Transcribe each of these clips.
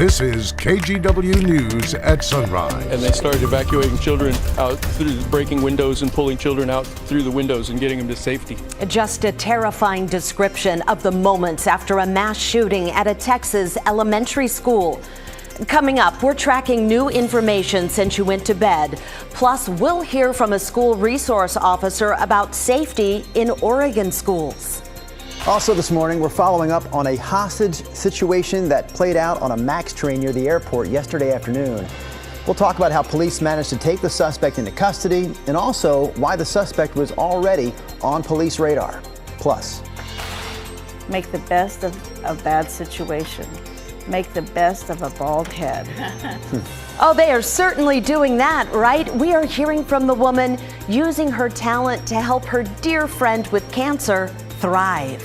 This is KGW News at Sunrise. And they started evacuating children out through breaking windows and pulling children out through the windows and getting them to safety. Just a terrifying description of the moments after a mass shooting at a Texas elementary school. Coming up, we're tracking new information since you went to bed. Plus, we'll hear from a school resource officer about safety in Oregon schools. Also this morning, we're following up on a hostage situation that played out on a MAX train near the airport yesterday afternoon. We'll talk about how police managed to take the suspect into custody and also why the suspect was already on police radar. Plus, make the best of a bad situation. Make the best of a bald head. Oh, they are certainly doing that, right? We are hearing from the woman using her talent to help her dear friend with cancer thrive.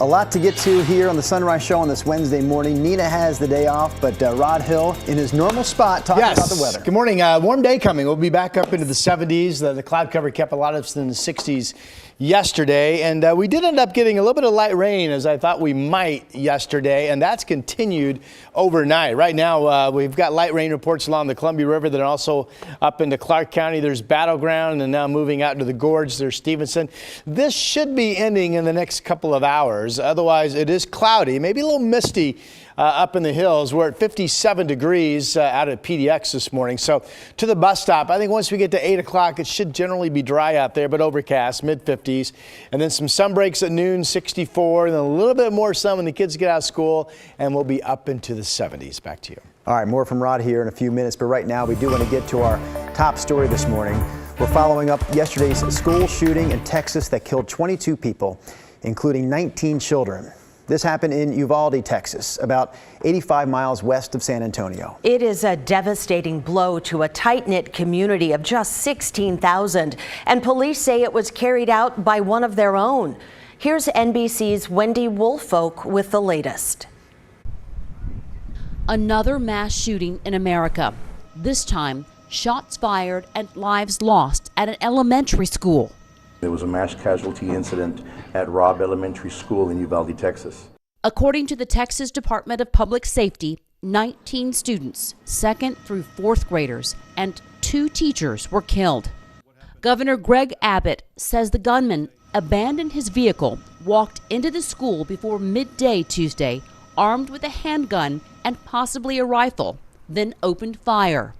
a lot to get to here on the Sunrise Show on this Wednesday morning. Nina has the day off, but Rod Hill in his normal spot talking about the weather. Good morning. Warm day coming. We'll be back up into the 70s. The cloud cover kept a lot of us in the 60s yesterday, and we did end up getting a little bit of light rain, as I thought we might yesterday, and that's continued overnight. Right now, we've got light rain reports along the Columbia River that are also up into Clark County. There's Battleground, and now moving out into the Gorge. There's Stevenson. This should be ending in the next couple of hours. Otherwise, it is cloudy, maybe a little misty up in the hills. We're at 57 degrees out at PDX this morning. So to the bus stop, I think once we get to 8 o'clock, it should generally be dry out there, but overcast, mid-50s. And then some sun breaks at noon, 64, and then a little bit more sun when the kids get out of school, and we'll be up into the 70s. Back to you. All right, more from Rod here in a few minutes, but right now we do want to get to our top story this morning. We're following up yesterday's school shooting in Texas that killed 22 people, including 19 children. This happened in Uvalde, Texas, about 85 miles west of San Antonio. It is a devastating blow to a tight-knit community of just 16,000, and police say it was carried out by one of their own. Here's NBC's Wendy Woolfolk with the latest. Another mass shooting in America. This time, shots fired and lives lost at an elementary school. There was a mass casualty incident at Robb Elementary School in Uvalde, Texas. According to the Texas Department of Public Safety, 19 students, 2nd through 4th graders, and 2 teachers were killed. Governor Greg Abbott says the gunman abandoned his vehicle, walked into the school before midday Tuesday, armed with a handgun and possibly a rifle, then opened fire.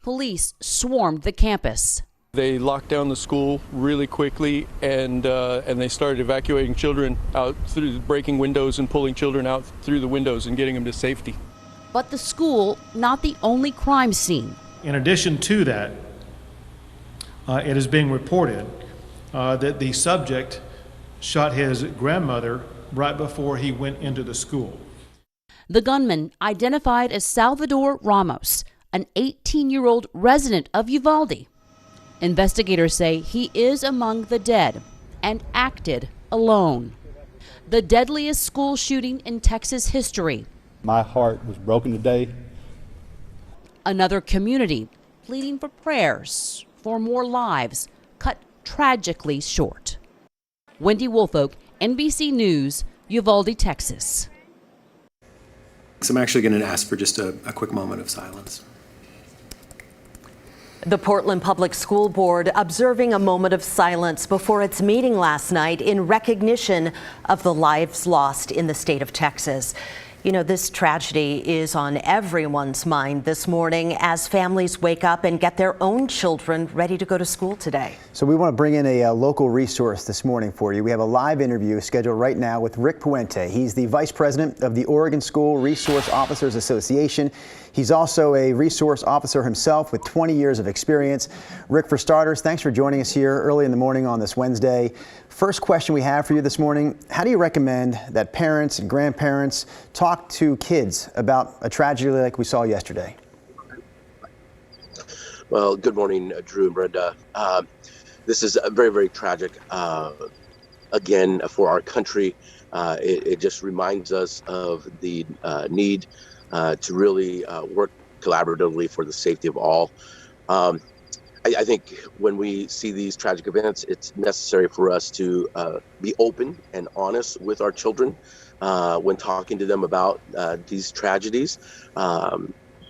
Police swarmed the campus. They locked down the school really quickly, and they started evacuating children out through breaking windows and pulling children out through the windows and getting them to safety. But the school, not the only crime scene. In addition to that, it is being reported that the subject shot his grandmother right before he went into the school. The gunman, identified as Salvador Ramos, an 18-year-old resident of Uvalde. Investigators say he is among the dead and acted alone. The deadliest school shooting in Texas history. My heart was broken today. Another community pleading for prayers for more lives cut tragically short. Wendy Woolfolk, NBC News, Uvalde, Texas. I'm actually going to ask for just a quick moment of silence. The Portland Public School Board observing a moment of silence before its meeting last night in recognition of the lives lost in the state of Texas. You know, this tragedy is on everyone's mind this morning as families wake up and get their own children ready to go to school today. So we want to bring in a local resource this morning for you. We have a live interview scheduled right now with Rick Puente. He's the vice president of the Oregon School Resource Officers Association. He's also a resource officer himself with 20 years of experience. Rick, for starters, thanks for joining us here early in the morning on this Wednesday. First question we have for you this morning, how do you recommend that parents and grandparents talk to kids about a tragedy like we saw yesterday? Well, good morning, Drew and Brenda. This is very, very tragic. Again, for our country, it just reminds us of the need to really work collaboratively for the safety of all. I think when we see these tragic events, it's necessary for us to be open and honest with our children when talking to them about these tragedies.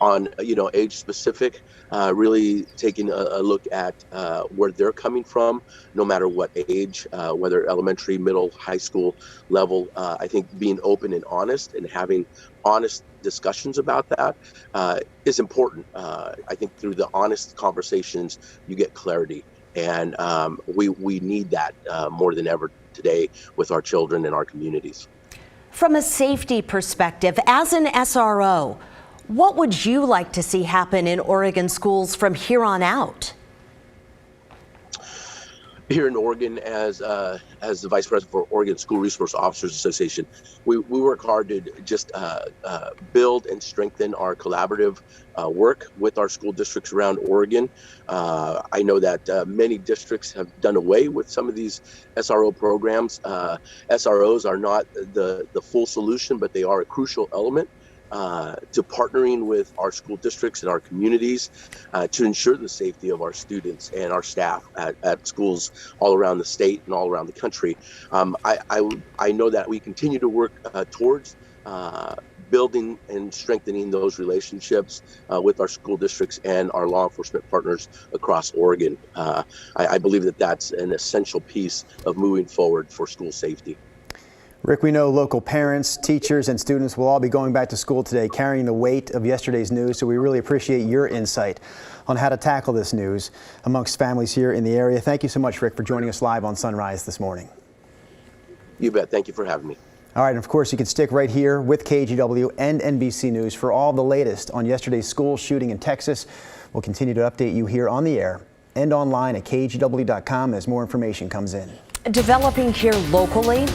On age specific, really taking a look at where they're coming from, no matter what age, whether elementary, middle, high school level. I think being open and honest and having honest discussions about that is important. I think through the honest conversations, you get clarity, and we need that more than ever today with our children and our communities. From a safety perspective, as an SRO, what would you like to see happen in Oregon schools from here on out? Here in Oregon, as the Vice President for Oregon School Resource Officers Association, we work hard to just build and strengthen our collaborative work with our school districts around Oregon. I know that many districts have done away with some of these SRO programs. SROs are not the full solution, but they are a crucial element to partnering with our school districts and our communities to ensure the safety of our students and our staff at schools all around the state and all around the country. I know that we continue to work towards building and strengthening those relationships with our school districts and our law enforcement partners across Oregon. I believe that that's an essential piece of moving forward for school safety. Rick, we know local parents, teachers, and students will all be going back to school today carrying the weight of yesterday's news, so we really appreciate your insight on how to tackle this news amongst families here in the area. Thank you so much, Rick, for joining us live on Sunrise this morning. You bet. Thank you for having me. All right, and of course, you can stick right here with KGW and NBC News for all the latest on yesterday's school shooting in Texas. We'll continue to update you here on the air and online at kgw.com as more information comes in. Developing here locally,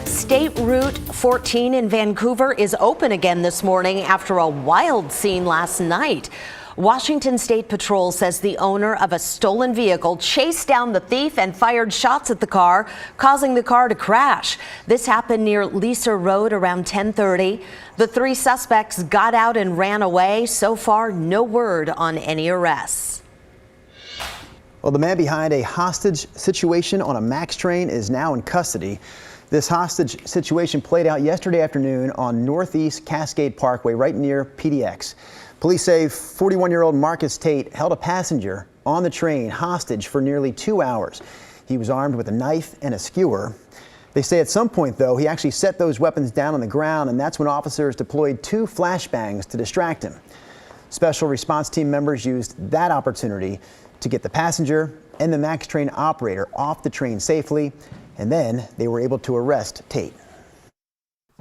State Route 14 in Vancouver is open again this morning after a wild scene last night. Washington State Patrol says the owner of a stolen vehicle chased down the thief and fired shots at the car, causing the car to crash. This happened near Lisa Road around 10:30. The three suspects got out and ran away. So far, no word on any arrests. Well, the man behind a hostage situation on a MAX train is now in custody. This hostage situation played out yesterday afternoon on Northeast Cascade Parkway, right near PDX. Police say 41-year-old Marcus Tate held a passenger on the train hostage for nearly 2 hours. He was armed with a knife and a skewer. They say at some point, though, he actually set those weapons down on the ground, and that's when officers deployed 2 flashbangs to distract him. Special response team members used that opportunity to get the passenger and the MAX train operator off the train safely, and then they were able to arrest Tate.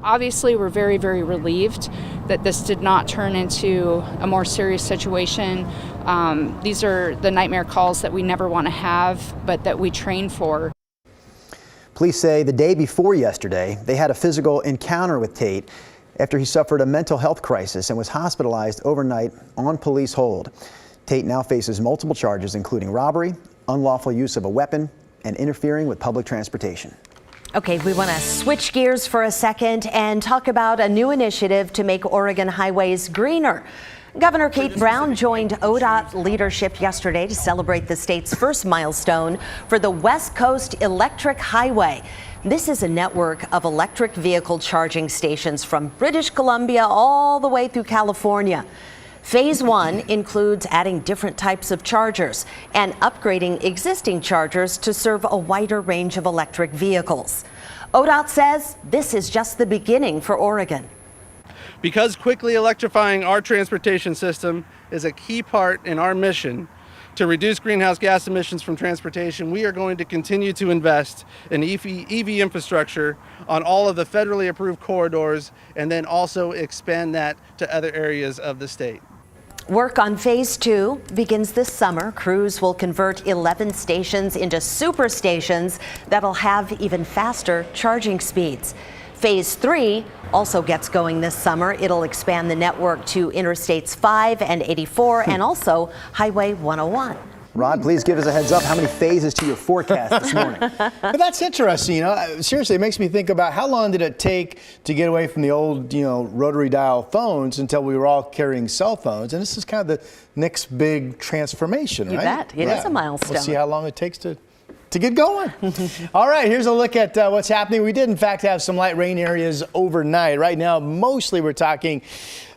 Obviously, we're very, very relieved that this did not turn into a more serious situation. These are the nightmare calls that we never want to have, but that we train for. Police say the day before yesterday, they had a physical encounter with Tate after he suffered a mental health crisis and was hospitalized overnight on police hold. Tate now faces multiple charges, including robbery, unlawful use of a weapon, and interfering with public transportation. Okay, we want to switch gears for a second and talk about a new initiative to make Oregon highways greener. Governor Kate Brown joined ODOT leadership yesterday to celebrate the state's first milestone for the West Coast Electric Highway. This is a network of electric vehicle charging stations from British Columbia all the way through California. Phase 1 includes adding different types of chargers and upgrading existing chargers to serve a wider range of electric vehicles. ODOT says this is just the beginning for Oregon. Because quickly electrifying our transportation system is a key part in our mission to reduce greenhouse gas emissions from transportation, we are going to continue to invest in EV infrastructure on all of the federally approved corridors and then also expand that to other areas of the state. Work on Phase 2 begins this summer. Crews will convert 11 stations into super stations that'll have even faster charging speeds. Phase 3 also gets going this summer. It'll expand the network to Interstates 5 and 84 and also Highway 101. Rod, please give us a heads up. How many phases to your forecast this morning? But that's interesting. You know, seriously, it makes me think about how long did it take to get away from the old, rotary dial phones until we were all carrying cell phones. And this is kind of the next big transformation, right? You bet. It is a milestone. We'll see how long it takes to to get going. All right, here's a look at what's happening. We did, in fact, have some light rain areas overnight. Right now, mostly we're talking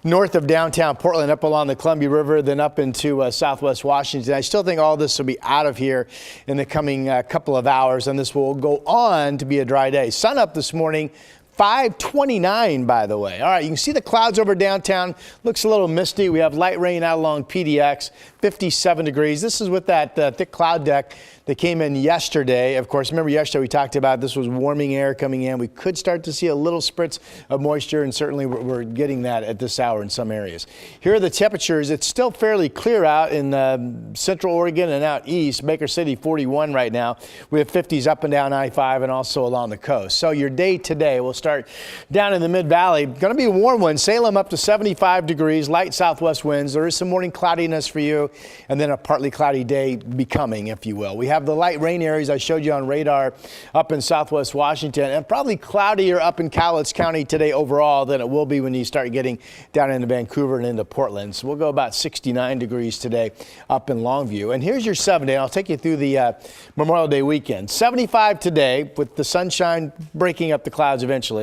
north of downtown Portland, up along the Columbia River, then up into southwest Washington. I still think all this will be out of here in the coming couple of hours, and this will go on to be a dry day. Sun up this morning. 529, by the way. All right, you can see the clouds over downtown. Looks a little misty. We have light rain out along PDX, 57 degrees. This is with that thick cloud deck that came in yesterday. Of course, remember yesterday we talked about this was warming air coming in. We could start to see a little spritz of moisture, and certainly we're getting that at this hour in some areas. Here are the temperatures. It's still fairly clear out in central Oregon and out east. Baker City, 41 right now. We have 50s up and down I-5 and also along the coast. So your day today will start down in the Mid-Valley. Going to be a warm one. Salem up to 75 degrees, light southwest winds. There is some morning cloudiness for you, and then a partly cloudy day becoming, if you will. We have the light rain areas I showed you on radar up in southwest Washington, and probably cloudier up in Cowlitz County today overall than it will be when you start getting down into Vancouver and into Portland. So we'll go about 69 degrees today up in Longview. And here's your 7-day. I'll take you through the Memorial Day weekend. 75 today with the sunshine breaking up the clouds eventually.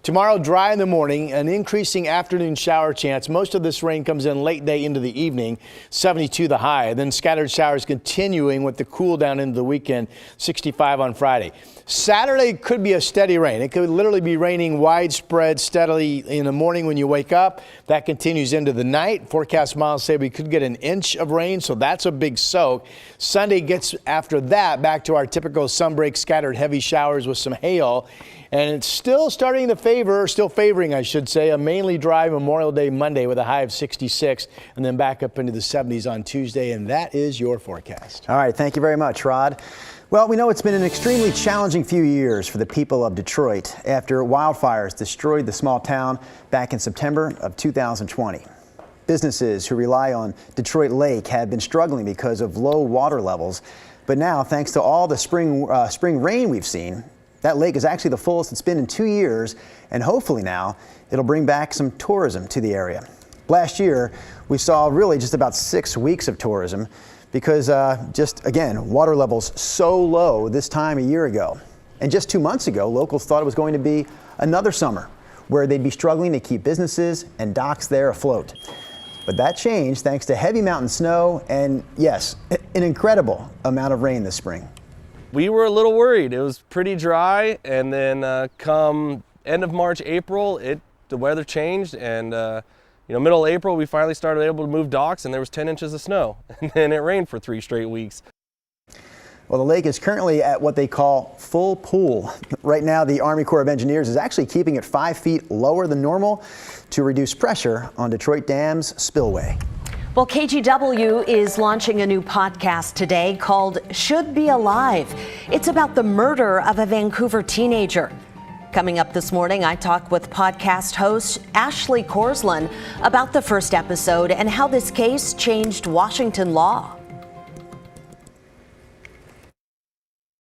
Tomorrow, dry in the morning, an increasing afternoon shower chance. Most of this rain comes in late day into the evening, 72 the high. Then scattered showers continuing with the cool down into the weekend, 65 on Friday. Saturday could be a steady rain. It could literally be raining widespread steadily in the morning when you wake up. That continues into the night. Forecast models say we could get an inch of rain, so that's a big soak. Sunday gets after that back to our typical sunbreak, scattered heavy showers with some hail. And it's still starting to favoring, I should say, a mainly dry Memorial Day Monday with a high of 66 and then back up into the 70s on Tuesday. And that is your forecast. All right. Thank you very much, Rod. Well, we know it's been an extremely challenging few years for the people of Detroit after wildfires destroyed the small town back in September of 2020. Businesses who rely on Detroit Lake have been struggling because of low water levels. But now, thanks to all the spring rain we've seen, that lake is actually the fullest it's been in 2 years, and hopefully now it'll bring back some tourism to the area. Last year, we saw really just about 6 weeks of tourism because just again, water levels so low this time a year ago. And just 2 months ago, locals thought it was going to be another summer where they'd be struggling to keep businesses and docks there afloat. But that changed thanks to heavy mountain snow and, yes, an incredible amount of rain this spring. We were a little worried. It was pretty dry, and then come end of March, April, the weather changed, and middle of April we finally started able to move docks, and there was 10 inches of snow, and then it rained for 3 straight weeks. Well, the lake is currently at what they call full pool. Right now, the Army Corps of Engineers is actually keeping it 5 feet lower than normal to reduce pressure on Detroit Dam's spillway. Well, KGW is launching a new podcast today called Should Be Alive. It's about the murder of a Vancouver teenager. Coming up this morning, I talk with podcast host Ashley Korsland about the first episode and how this case changed Washington law.